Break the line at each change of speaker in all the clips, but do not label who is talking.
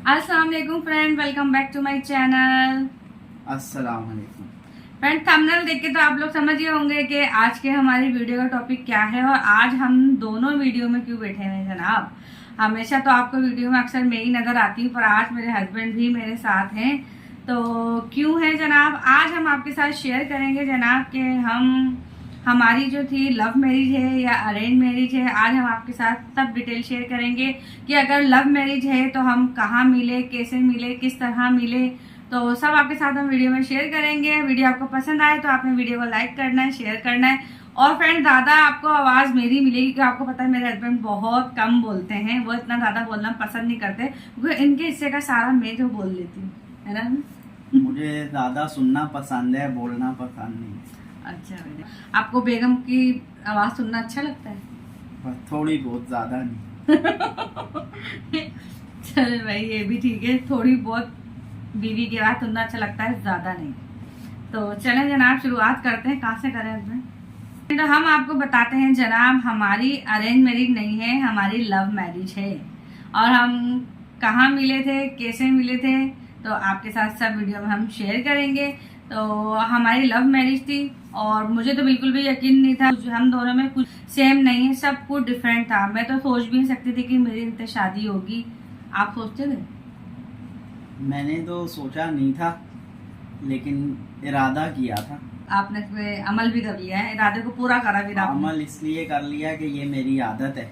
अस्सलाम वालेकुम friend, welcome back to my channel.
अस्सलाम वालेकुम
फ्रेंड, थंबनेल देख के तो आप लोग समझ गए होंगे कि आज के हमारी वीडियो का टॉपिक क्या है और आज हम दोनों वीडियो में क्यों बैठे हैं जनाब। हमेशा तो आपको वीडियो में अक्सर मैं ही नजर आती हूँ, पर आज मेरे हस्बैंड भी मेरे साथ हैं। तो क्यों है जनाब, आज हम आपके साथ शेयर करेंगे जनाब कि हमारी जो थी लव मैरिज है या अरेंज मैरिज है। आज हम आपके साथ सब डिटेल शेयर करेंगे कि अगर लव मैरिज है तो हम कहाँ मिले, कैसे मिले, किस तरह मिले, तो सब आपके साथ हम वीडियो में शेयर करेंगे। वीडियो आपको पसंद आए तो आपने वीडियो को लाइक करना है, शेयर करना है। और फ्रेंड, ज़्यादा आपको आवाज़ मेरी मिलेगी क्योंकि आपको पता है मेरे हस्बैंड बहुत कम बोलते हैं, वो इतना ज़्यादा बोलना पसंद नहीं करते क्योंकि इनके हिस्से का सारा मैं जो बोल लेती हूँ, है ना।
मुझे ज़्यादा सुनना पसंद है, बोलना पसंद नहीं।
अच्छा, आपको बेगम की आवाज़ सुनना अच्छा लगता है?
बस थोड़ी बहुत, ज़्यादा नहीं।
चल भाई, ये भी ठीक है, थोड़ी बहुत बीवी की आवाज़ सुनना अच्छा लगता है, ज़्यादा नहीं। तो चलें जनाब, शुरुआत करते हैं। कहाँ से करें इसमें? तो हम आपको बताते हैं जनाब, हमारी अरेंज मैरिज नहीं है, हमारी लव मैरिज है। और हम कहाँ मिले थे, कैसे मिले थे, तो आपके साथ सब वीडियो में हम शेयर करेंगे। तो हमारी लव मैरिज थी और मुझे तो बिल्कुल भी यकीन नहीं था, हम दोनों में कुछ सेम नहीं है, सब कुछ डिफरेंट था। मैं तो सोच भी नहीं सकती थी कि मेरी इनसे शादी होगी। आप सोचते थे?
मैंने तो सोचा नहीं था, लेकिन इरादा किया था।
आपने इस पे अमल भी कर लिया है, इरादे को पूरा करा भी आपने।
अमल इसलिए कर लिया कि ये मेरी आदत है,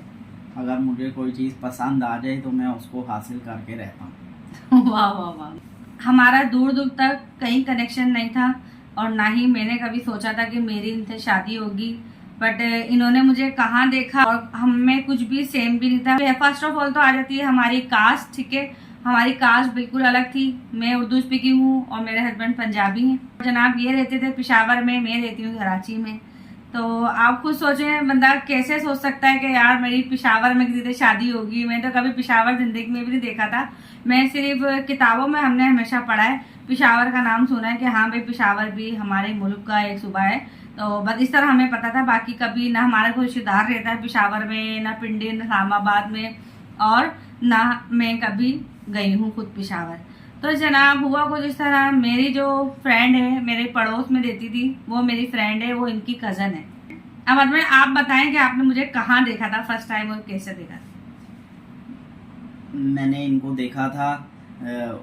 अगर मुझे कोई चीज़ पसंद आ जाए तो मैं उसको हासिल करके रहता हूँ।
वाह वाह वाह। हमारा दूर दूर तक कहीं कनेक्शन नहीं था और ना ही मैंने कभी सोचा था कि मेरी इनसे शादी होगी। बट इन्होंने मुझे कहाँ देखा और हम में कुछ भी सेम भी नहीं था। फर्स्ट ऑफ ऑल तो आ जाती है हमारी कास्ट, ठीक है। हमारी कास्ट बिल्कुल अलग थी। मैं उर्दू स्पीकिंग हूँ और मेरे हस्बैंड पंजाबी हैं। जनाब ये रहते थे पेशावर में, मैं रहती हूँ कराची में। तो आप खुद सोचें, बंदा कैसे सोच सकता है कि यार मेरी पेशावर में किसी से शादी होगी। मैं तो कभी पेशावर जिंदगी में भी नहीं देखा था। मैं सिर्फ किताबों में हमने हमेशा पढ़ा है, पेशावर का नाम सुना है कि हाँ भाई पेशावर भी हमारे मुल्क का एक सूबा है। तो बस इस तरह हमें पता था, बाकी कभी ना हमारा कोई रिश्तेदार रहता है पेशावर में, ना पिंडी, ना इस्लामाबाद में, और ना मैं कभी गई हूँ खुद पेशावर। तो जनाब हुआ कुछ इस तरह, मेरी जो फ्रेंड है मेरे पड़ोस में रहती थी, वो मेरी फ्रेंड है, वो इनकी कज़न है। अब हस्बैंड आप बताएं कि आपने मुझे कहाँ देखा था फर्स्ट टाइम और कैसे देखा था?
मैंने इनको देखा था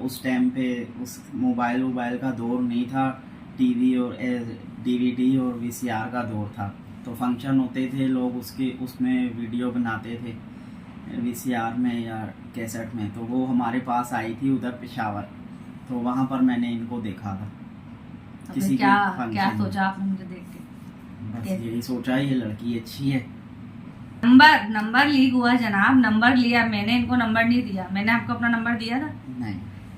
उस टाइम पे उस मोबाइल का दौर नहीं था, टीवी और डीवीडी और वीसीआर का दौर था। तो फंक्शन होते थे, लोग उसमें वीडियो बनाते थे वीसीआर में या कैसेट में। तो वो हमारे पास आई थी उधर पेशावर, तो वहाँ पर मैंने इनको देखा था।
किसी क्या सोचा आपने मुझे देख के?
बस यही सोचा, ये लड़की अच्छी है।
नंबर लीक हुआ जनाब, नंबर लिया मैंने, इनको नंबर नहीं दिया। मैंने आपको अपना नंबर दिया था?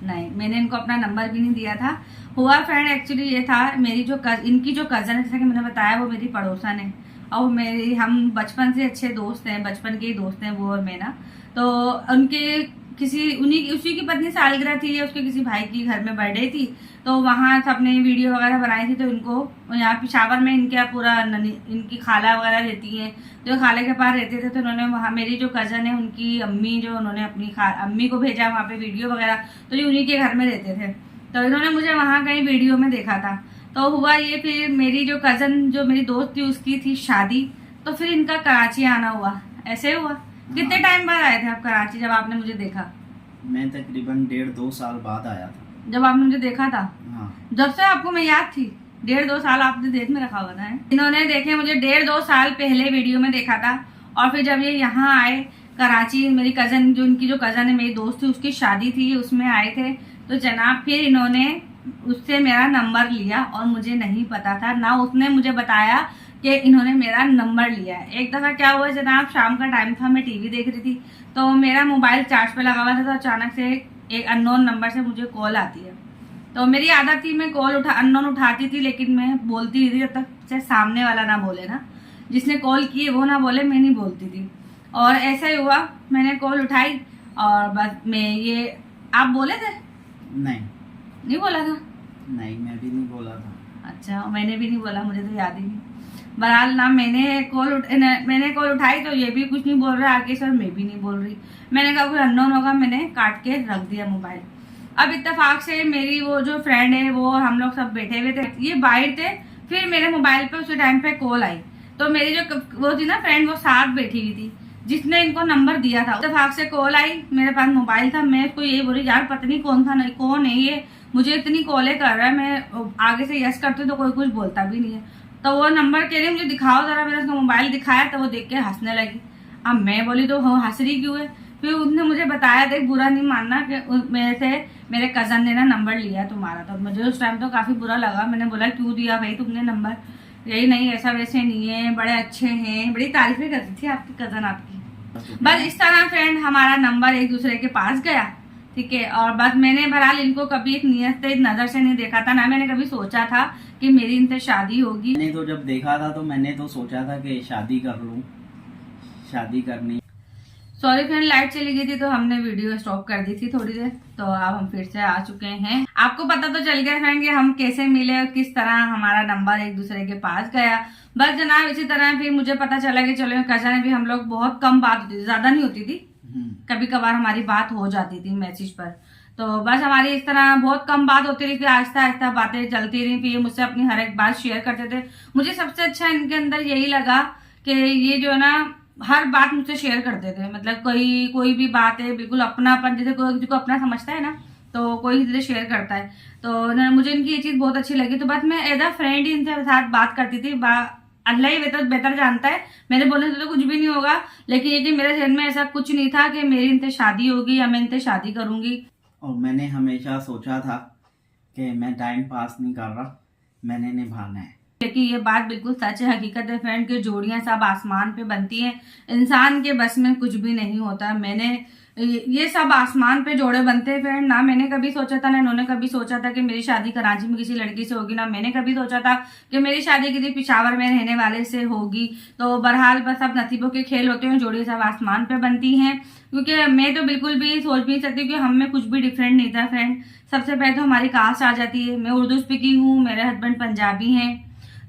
नहीं, मैंने इनको अपना नंबर भी नहीं दिया था। हुआ फ्रेंड एक्चुअली ये था, मेरी जो इनकी जो कज़न है, जैसा कि मैंने बताया, वो मेरी पड़ोसन है और हम बचपन से अच्छे दोस्त हैं, बचपन के ही दोस्त हैं वो और मैं ना। तो उनके उसी की पत्नी सालगिरह थी, उसके किसी भाई की घर में बर्थडे थी, तो वहाँ सबने वीडियो वगैरह बनाई थी। तो इनको यहाँ पेशावर में इनका पूरा इनकी खाला वगैरह रहती हैं, जो खाले के पास रहते थे। तो उन्होंने वहाँ मेरी जो कज़न है उनकी अम्मी, जो उन्होंने अपनी अम्मी को भेजा वहाँ पे वीडियो वगैरह, तो ये उन्हीं के घर में रहते थे। तो इन्होंने मुझे वहाँ कहीं वीडियो में देखा था। तो हुआ ये, फिर मेरी जो कज़न जो मेरी दोस्त थी उसकी थी शादी, तो फिर इनका कराची आना हुआ। ऐसे हुआ। कितने टाइम बाद आए थे आप कराची जब आपने मुझे देखा?
मैं तकरीबन 1.5-2 साल बाद आया था।
जब आपने मुझे देखा था?
हाँ।
जब से आपको मैं याद थी, 1.5-2 साल आपने देश में रखा हुआ था। इन्होंने देखे मुझे 1.5-2 साल पहले वीडियो में देखा था, और फिर जब ये यहाँ आए कराची, मेरी कज़न जो इनकी जो कज़न है मेरी दोस्त थी, उसकी शादी थी, उसमें आए थे। तो जनाब फिर इन्होंने उससे मेरा नंबर लिया और मुझे नहीं पता था, ना उसने मुझे बताया कि इन्होंने मेरा नंबर लिया है। एक दफ़ा क्या हुआ जनाब, शाम का टाइम था, मैं टीवी देख रही थी, तो मेरा मोबाइल चार्ज पे लगा हुआ था। तो अचानक से एक अननोन नंबर से मुझे कॉल आती है। तो मेरी आदत थी, मैं कॉल अननोन उठाती थी, लेकिन मैं बोलती नहीं थी जब तक से सामने वाला ना बोले, ना जिसने कॉल की वो ना बोले, मैं नहीं बोलती थी। और ऐसा ही हुआ, मैंने कॉल उठाई और बस आप बोले थे? नहीं बोला था?
नहीं, मैं भी नहीं बोला था।
अच्छा, मैंने भी नहीं बोला, मुझे तो याद ही नहीं। बहरहाल ना मैंने कॉल उठाई तो ये भी कुछ नहीं बोल रहा आगे से, और मैं भी नहीं बोल रही। मैंने कहा कोई अननोन होगा, मैंने काट के रख दिया मोबाइल। अब इत्तेफाक से मेरी वो जो फ्रेंड है वो हम लोग सब बैठे हुए थे, ये बाहर थे, फिर मेरे मोबाइल पे उसी टाइम पे कॉल आई। तो मेरी जो वो थी ना फ्रेंड, वो साथ बैठी हुई थी जिसने इनको नंबर दिया था। इत्तेफाक से कॉल आई, मेरे पास मोबाइल था, मैं उसको यही बोली यार पता नहीं कौन था, नहीं कौन है ये, मुझे इतनी कॉलें कर रहा है, मैं आगे से यस करती तो कोई कुछ बोलता भी नहीं है। तो वो नंबर कह रही मुझे दिखाओ जरा, मैंने उसका मोबाइल दिखाया तो वो देख के हंसने लगी। अब मैं बोली तो हंस रही क्यों है? फिर उसने मुझे बताया, देख बुरा नहीं मानना कि मेरे से मेरे कजन ने ना नंबर लिया तुम्हारा। तो मुझे उस टाइम तो काफी बुरा लगा। मैंने बोला क्यों दिया भाई तुमने नंबर? यही नहीं, ऐसा वैसे नहीं है, बड़े अच्छे हैं, बड़ी तारीफें करती थी आपकी कजन आपकी। बस इस तरह फ्रेंड हमारा नंबर एक दूसरे के पास गया, ठीक है। और बस मैंने बहरहाल इनको कभी एक नियत से नजर से नहीं देखा था, ना मैंने कभी सोचा था कि मेरी इनसे शादी होगी।
मैंने तो जब देखा था तो मैंने तो सोचा था कि शादी कर लूं, शादी करनी।
सॉरी फ्रेंड, लाइट चली गई थी तो हमने वीडियो स्टॉप कर दी थी थोड़ी देर, तो अब हम फिर से आ चुके हैं। आपको पता तो चल गया फ्रेंड कि हम कैसे मिले और किस तरह हमारा नंबर एक दूसरे के पास गया। बस जनाब इसी तरह फिर मुझे पता चला कि चलो कजन भी हम लोग बहुत कम बात होती थी, ज्यादा नहीं होती थी, कभी कभार हमारी बात हो जाती थी मैसेज पर। तो बस हमारी इस तरह बहुत कम बात होती रही, फिर आहिस्ता आहिस्ता बातें चलती रही, फिर मुझसे अपनी हर एक बात शेयर करते थे। मुझे सबसे अच्छा इनके अंदर यही लगा कि ये जो है ना हर बात मुझसे शेयर करते थे, मतलब कोई भी बात है बिल्कुल अपनापन, जैसे कोई किसी को अपना समझता है ना तो कोई किसी से शेयर करता है। तो मुझे इनकी ये चीज बहुत अच्छी लगी, तो बस मैं एज अ फ्रेंड इनके साथ बात करती थी। अल्लाह ही बेहतर जानता है, मेरे बोलने से तो कुछ भी नहीं होगा, लेकिन ये कि मेरे जहन में ऐसा कुछ नहीं था कि मेरी इनसे शादी होगी या मैं इनसे शादी करूंगी।
और मैंने हमेशा सोचा था कि मैं टाइम पास नहीं कर रहा, मैंने निभाना है।
लेकिन ये बात बिल्कुल सच है, हकीकत है फ्रेंड की जोड़ियां सब आसमान पे बनती हैं, इंसान के बस में कुछ भी नहीं होता। मैंने ये सब आसमान पे जोड़े बनते हैं फ्रेंड, ना मैंने कभी सोचा था, ना इन्होंने कभी सोचा था कि मेरी शादी कराची में किसी लड़की से होगी, ना मैंने कभी सोचा था कि मेरी शादी किसी पिशावर में रहने वाले से होगी। तो बहरहाल बस सब नसीबों के खेल होते हैं, जोड़ी सब आसमान पे बनती हैं। क्योंकि मैं तो बिल्कुल भी सोच भी नहीं सकती कि हम में कुछ भी डिफरेंट नहीं था फ्रेंड। सबसे पहले तो हमारी कास्ट आ जाती है, मैं उर्दू स्पीकिंग हूँ, मेरे हस्बैंड पंजाबी हैं।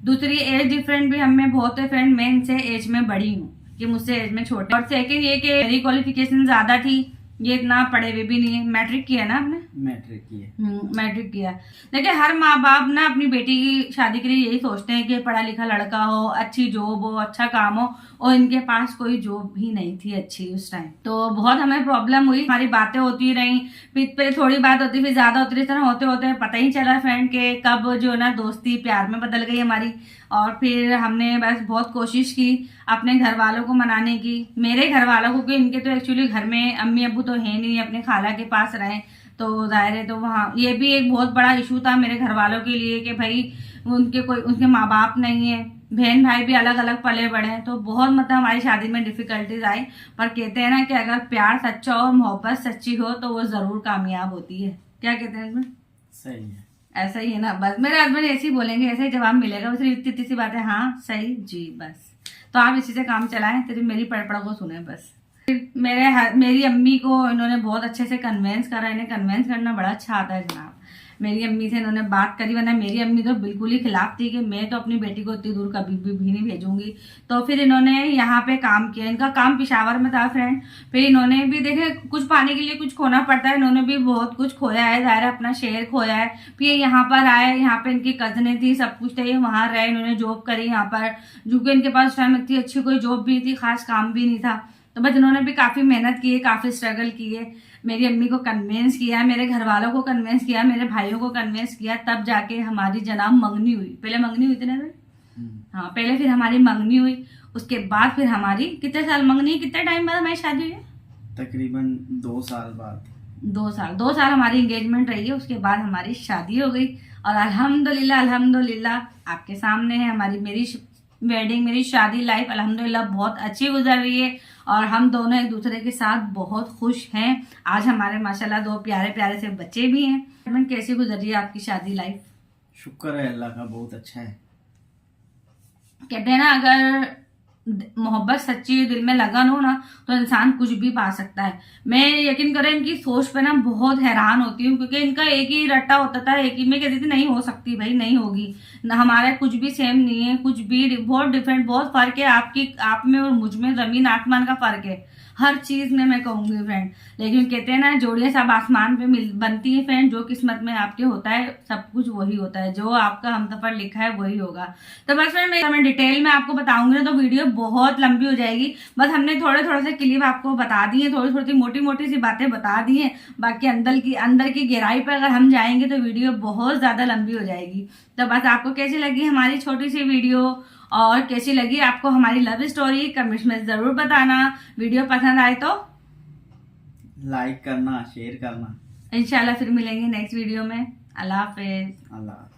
दूसरी एज डिफरेंट भी हमें बहुत है फ्रेंड, मैं इनसे एज में बड़ी हूँ, ये मुझसे एज में छोटे। और सेकंड ये कि मेरी क्वालिफिकेशन ज्यादा थी, ये इतना पढ़े हुए भी नहीं है। मैट्रिक किया ना आपने?
मैट्रिक किया।
मैट्रिक किया। देखिए हर माँ बाप ना अपनी बेटी की शादी के लिए यही सोचते हैं कि पढ़ा लिखा लड़का हो, अच्छी जॉब हो, अच्छा काम हो, और इनके पास कोई जॉब भी नहीं थी अच्छी उस टाइम। तो बहुत हमें प्रॉब्लम हुई, हमारी बातें होती रही, फिर थोड़ी बात होती, फिर ज्यादा होती, इस तरह होते होते पता ही चला फ्रेंड के कब जो ना दोस्ती प्यार में बदल गई हमारी। और फिर हमने बस बहुत कोशिश की अपने घर वालों को मनाने की, मेरे घर वालों को, कि इनके तो एक्चुअली घर में अम्मी अब्बू तो है नहीं, अपने खाला के पास रहे, तो जाहिर है तो वहाँ ये भी एक बहुत बड़ा इशू था मेरे घर वालों के लिए कि भाई उनके माँ बाप नहीं है, बहन भाई भी अलग अलग पले बड़े हैं। तो बहुत मतलब हमारी शादी में डिफिकल्टीज आई, पर कहते हैं ना कि अगर प्यार सच्चा और मोहब्बत सच्ची हो तो वो जरूर कामयाब होती है। क्या कहते हैं इसमें?
सही है, ऐसा
ही है ना। बस मेरे हस्बैंड ऐसे ही बोलेंगे, ऐसे ही जवाब मिलेगा, बस इतनी सी बात है, हाँ सही जी बस। तो आप इसी से काम चलाएं, तेरी मेरी पड़पड़ को सुने बस। मेरी अम्मी को इन्होंने बहुत अच्छे से कन्वेंस करा, इन्हें कन्वेंस करना बड़ा अच्छा आता है जनाब। मेरी अम्मी से इन्होंने बात करी, वरना मेरी अम्मी तो बिल्कुल ही खिलाफ थी कि मैं तो अपनी बेटी को इतनी दूर कभी भी नहीं भेजूंगी। तो फिर इन्होंने यहाँ पे काम किया, इनका काम पिशावर में था फ्रेंड। फिर इन्होंने भी देखे कुछ पाने के लिए कुछ खोना पड़ता है, इन्होंने भी बहुत कुछ खोया है, जाहिर अपना शेयर खोया है। फिर यहाँ पर आए, यहाँ पे इनकी कजने थी, सब कुछ थे, वहां रहे, इन्होंने जॉब करी यहाँ पर, जो कि इनके पास टाइम इतनी अच्छी कोई जॉब भी थी, खास काम भी नहीं था। तो बस इन्होंने भी काफी मेहनत की है, काफी स्ट्रगल की है, मेरी अम्मी को कन्वेंस किया, मेरे घर वालों को कन्वेंस किया, मेरे भाइयों को कन्वेंस किया, तब जाके हमारी जनाब मंगनी हुई। पहले मंगनी हुई थी ना? हाँ पहले फिर हमारी मंगनी हुई, उसके बाद फिर हमारी कितने साल मंगनी, कितने टाइम बाद हमारी शादी हुई है?
तकरीबन 2 साल बाद।
2 साल हमारी एंगेजमेंट रही है, उसके बाद हमारी शादी हो गई। और अल्हम्दुलिल्लाह आपके सामने है मेरी वेडिंग, मेरी शादी लाइफ अल्हम्दुलिल्लाह बहुत अच्छी गुजर रही है, और हम दोनों एक दूसरे के साथ बहुत खुश हैं। आज हमारे माशाल्लाह 2 प्यारे प्यारे से बच्चे भी हैं। कैसी गुजर रही है आपकी शादी लाइफ?
शुक्र है अल्लाह का, बहुत अच्छा है।
कहते हैं ना अगर मोहब्बत सच्ची दिल में लगन हो ना तो इंसान कुछ भी पा सकता है। मैं यकीन करें इनकी सोच पे ना बहुत हैरान होती हूँ, क्योंकि इनका एक ही रट्टा होता था, एक ही। मैं कहती थी नहीं हो सकती भाई, नहीं होगी ना, हमारा कुछ भी सेम नहीं है, कुछ भी बहुत डिफरेंट, बहुत फर्क है आप में और मुझ में, जमीन आसमान का फर्क है हर चीज में, मैं कहूंगी फ्रेंड। लेकिन कहते हैं ना जोड़ियां सब आसमान पे बनती है फ्रेंड, जो किस्मत में आपके होता है सब कुछ वही होता है, जो आपका हमसफर लिखा है वही होगा। तो बस फ्रेंड मैं डिटेल में आपको बताऊंगी ना तो वीडियो बहुत लंबी हो जाएगी। बस हमने थोड़े थोड़े से क्लिप आपको बता दिए, थोड़ी थोड़ी मोटी मोटी सी बातें बता दी हैं, बाकी अंदर की गहराई पर अगर हम जाएंगे तो वीडियो बहुत ज्यादा लंबी हो जाएगी। तो बस आपको कैसी लगी हमारी छोटी सी वीडियो और कैसी लगी आपको हमारी लव स्टोरी, कमेंट्स में जरूर बताना। वीडियो पसंद आए तो
लाइक करना, शेयर करना।
इंशाल्लाह फिर मिलेंगे नेक्स्ट वीडियो में। अल्लाह हाफिज।
अल्लाह।